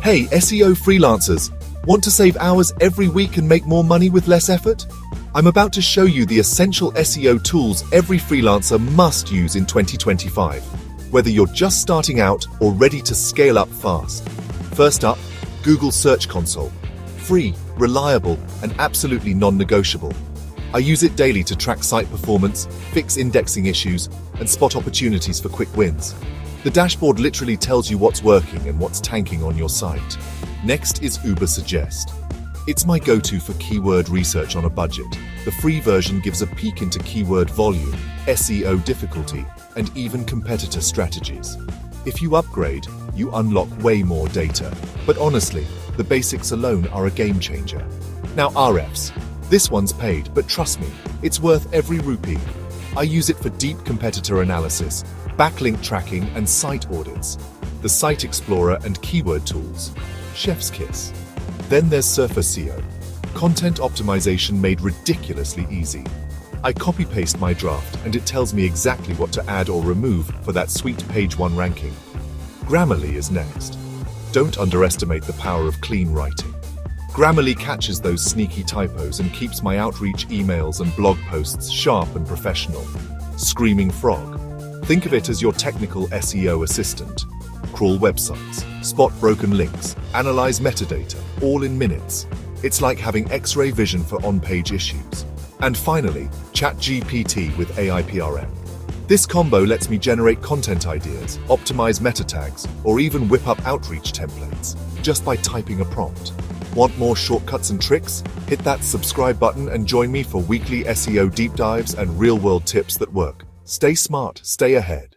Hey, SEO freelancers! Want to save hours every week and make more money with less effort? I'm about to show you the essential SEO tools every freelancer must use in 2025, whether you're just starting out or ready to scale up fast. First up, Google Search Console. Free, reliable, and absolutely non-negotiable. I use it daily to track site performance, fix indexing issues, and spot opportunities for quick wins. The dashboard literally tells you what's working and what's tanking on your site. Next is Ubersuggest. It's my go-to for keyword research on a budget. The free version gives a peek into keyword volume, SEO difficulty, and even competitor strategies. If you upgrade, you unlock way more data. But honestly, the basics alone are a game changer. Now Ahrefs. This one's paid, but trust me, it's worth every rupee. I use it for deep competitor analysis, backlink tracking, and site audits. The Site Explorer and keyword tools. Chef's kiss. Then there's SurferSEO. Content optimization made ridiculously easy. I copy-paste my draft and it tells me exactly what to add or remove for that sweet page 1 ranking. Grammarly is next. Don't underestimate the power of clean writing. Grammarly catches those sneaky typos and keeps my outreach emails and blog posts sharp and professional. Screaming Frog. Think of it as your technical SEO assistant. Crawl websites, spot broken links, analyze metadata, all in minutes. It's like having X-ray vision for on-page issues. And finally, ChatGPT with AIPRM. This combo lets me generate content ideas, optimize meta tags, or even whip up outreach templates, just by typing a prompt. Want more shortcuts and tricks? Hit that subscribe button and join me for weekly SEO deep dives and real-world tips that work. Stay smart, stay ahead.